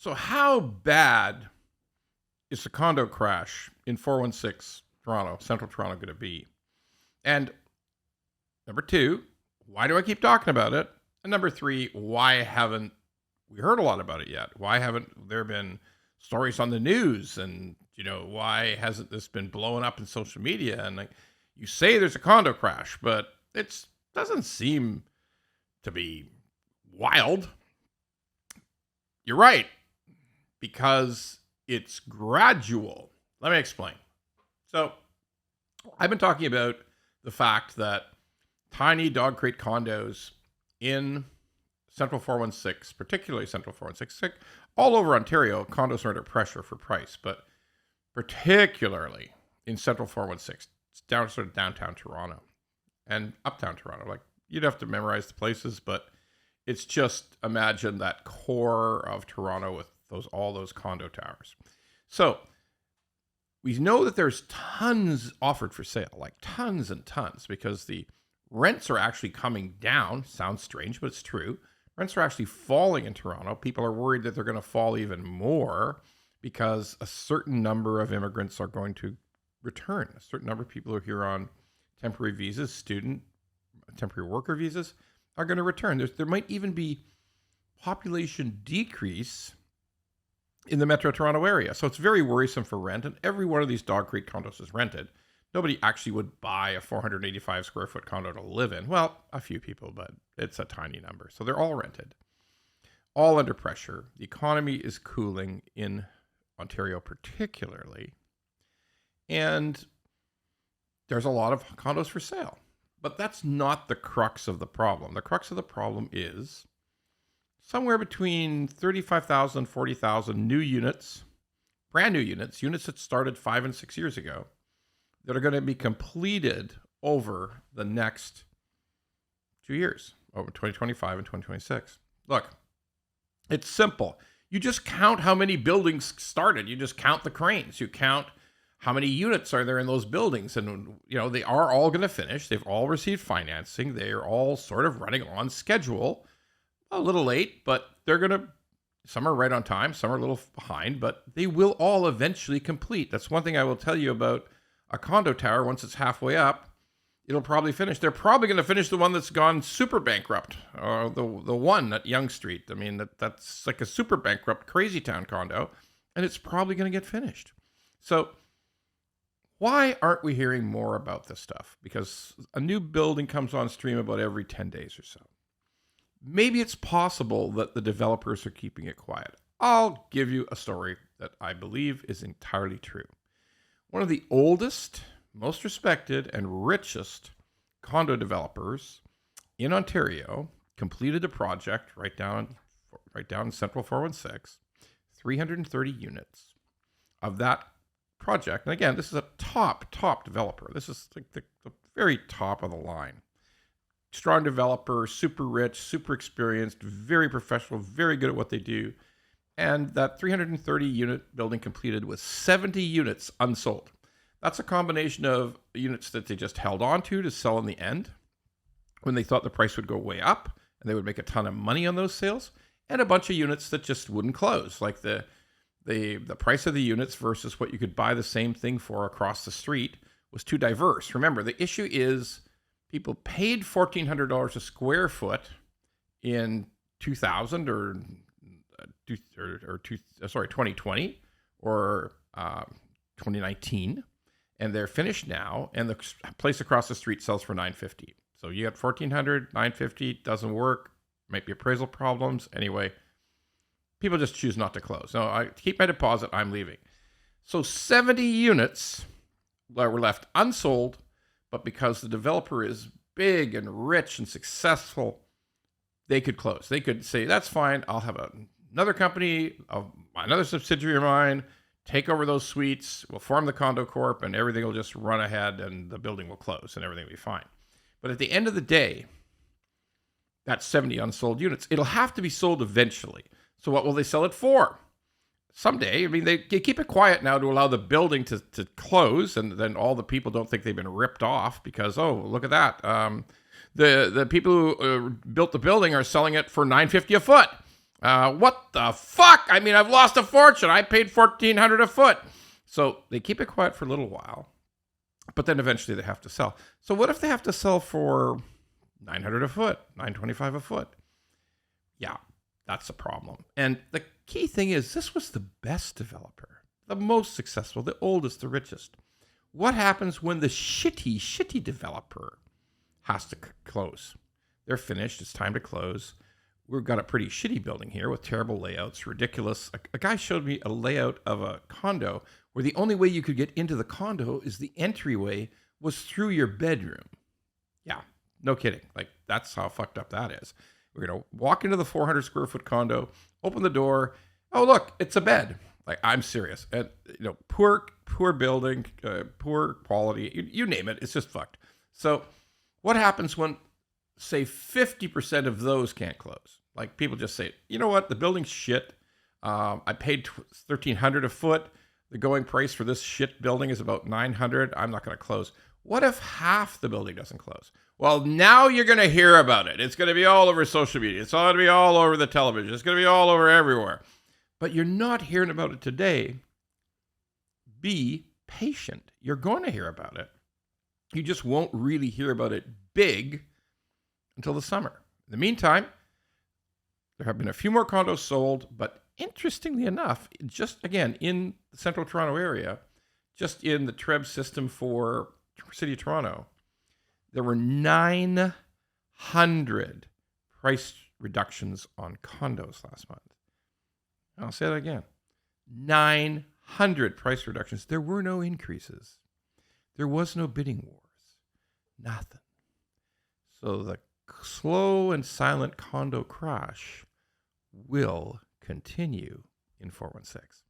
So how bad is the condo crash in 416 Toronto, Central Toronto going to be? And number two, why do I keep talking about it? And number three, why haven't we heard a lot about it yet? Why haven't there been stories on the news? And, why hasn't this been blowing up in social media? And you say there's a condo crash, but it doesn't seem to be wild. You're right, because it's gradual. Let me explain. So I've been talking about the fact that tiny dog crate condos in Central 416, particularly Central 416, all over Ontario, condos are under pressure for price, but particularly in Central 416, it's down sort of downtown Toronto and uptown Toronto. Like, you'd have to memorize the places, but it's just imagine that core of Toronto with all those condo towers. So we know that there's tons offered for sale, like tons and tons, because the rents are actually coming down. Sounds strange, but it's true. Rents are actually falling in Toronto. People are worried that they're going to fall even more because a certain number of immigrants are going to return. A certain number of people who are here on temporary visas, temporary worker visas, are going to return. There might even be population decrease in the Metro Toronto area. So it's very worrisome for rent, and every one of these dog crate condos is rented. Nobody actually would buy a 485 square foot condo to live in. Well, a few people, but it's a tiny number. So they're all rented, all under pressure. The economy is cooling in Ontario particularly, and there's a lot of condos for sale. But that's not the crux of the problem. The crux of the problem is somewhere between 35,000 and 40,000 new units, brand new units that started 5 and 6 years ago, that are going to be completed over the next 2 years, over 2025 and 2026. Look, it's simple. You just count how many buildings started. You just count the cranes. You count how many units are there in those buildings. And, they are all going to finish. They've all received financing. They are all sort of running on schedule. A little late, but some are right on time. Some are a little behind, but they will all eventually complete. That's one thing I will tell you about a condo tower. Once it's halfway up, it'll probably finish. They're probably going to finish the one that's gone super bankrupt, or the one at Yonge Street. I mean, that's like a super bankrupt crazy town condo, and it's probably going to get finished. So why aren't we hearing more about this stuff? Because a new building comes on stream about every 10 days or so. Maybe it's possible that the developers are keeping it quiet. I'll give you a story that I believe is entirely true. One of the oldest, most respected, and richest condo developers in Ontario completed a project right down in Central 416, 330 units of that project. And again, this is a top developer. This is like the very top of the line. Strong developer, super rich, super experienced, very professional, very good at what they do. And that 330 unit building completed with 70 units unsold. That's a combination of units that they just held on to sell in the end when they thought the price would go way up and they would make a ton of money on those sales, and a bunch of units that just wouldn't close. Like the price of the units versus what you could buy the same thing for across the street was too diverse. Remember, the issue is people paid $1,400 a square foot in 2000 or 2020 or 2019, and they're finished now, and the place across the street sells for $950. So you got $1,400, $950, doesn't work, might be appraisal problems. Anyway, people just choose not to close. No, I keep my deposit, I'm leaving. So 70 units were left unsold, but because the developer is big and rich and successful, they could close. They could say, that's fine, I'll have another company, another subsidiary of mine, take over those suites, we'll form the Condo Corp, and everything will just run ahead, and the building will close, and everything will be fine. But at the end of the day, that's 70 unsold units. It'll have to be sold eventually. So what will they sell it for? Someday. I mean, they keep it quiet now to allow the building to close, and then all the people don't think they've been ripped off because, oh, look at that. The people who built the building are selling it for $950 a foot. What the fuck? I mean, I've lost a fortune. I paid $1,400 a foot. So they keep it quiet for a little while, but then eventually they have to sell. So what if they have to sell for $900 a foot, $925 a foot? Yeah, that's a problem. And the key thing is, this was the best developer, the most successful, the oldest, the richest. What happens when the shitty developer has to close? They're finished. It's time to close. We've got a pretty shitty building here with terrible layouts, ridiculous. A guy showed me a layout of a condo where the only way you could get into the condo is the entryway was through your bedroom. Yeah, no kidding. Like, that's how fucked up that is. We're going to walk into the 400 square foot condo, open the door. Oh, look, it's a bed. Like, I'm serious. And, poor building, poor quality, you name it. It's just fucked. So what happens when, say, 50% of those can't close? Like, people just say, you know what? The building's shit. I paid $1,300 a foot. The going price for this shit building is about $900. I'm not going to close. What if half the building doesn't close? Well, now you're going to hear about it. It's going to be all over social media. It's going to be all over the television. It's going to be all over everywhere. But you're not hearing about it today. Be patient. You're going to hear about it. You just won't really hear about it big until the summer. In the meantime, there have been a few more condos sold, but interestingly enough, just again in the central Toronto area, just in the TREB system for City of Toronto, there were 900 price reductions on condos last month. I'll say that again. 900 price reductions. There were no increases. There was no bidding wars. Nothing. So the slow and silent condo crash will continue in 416.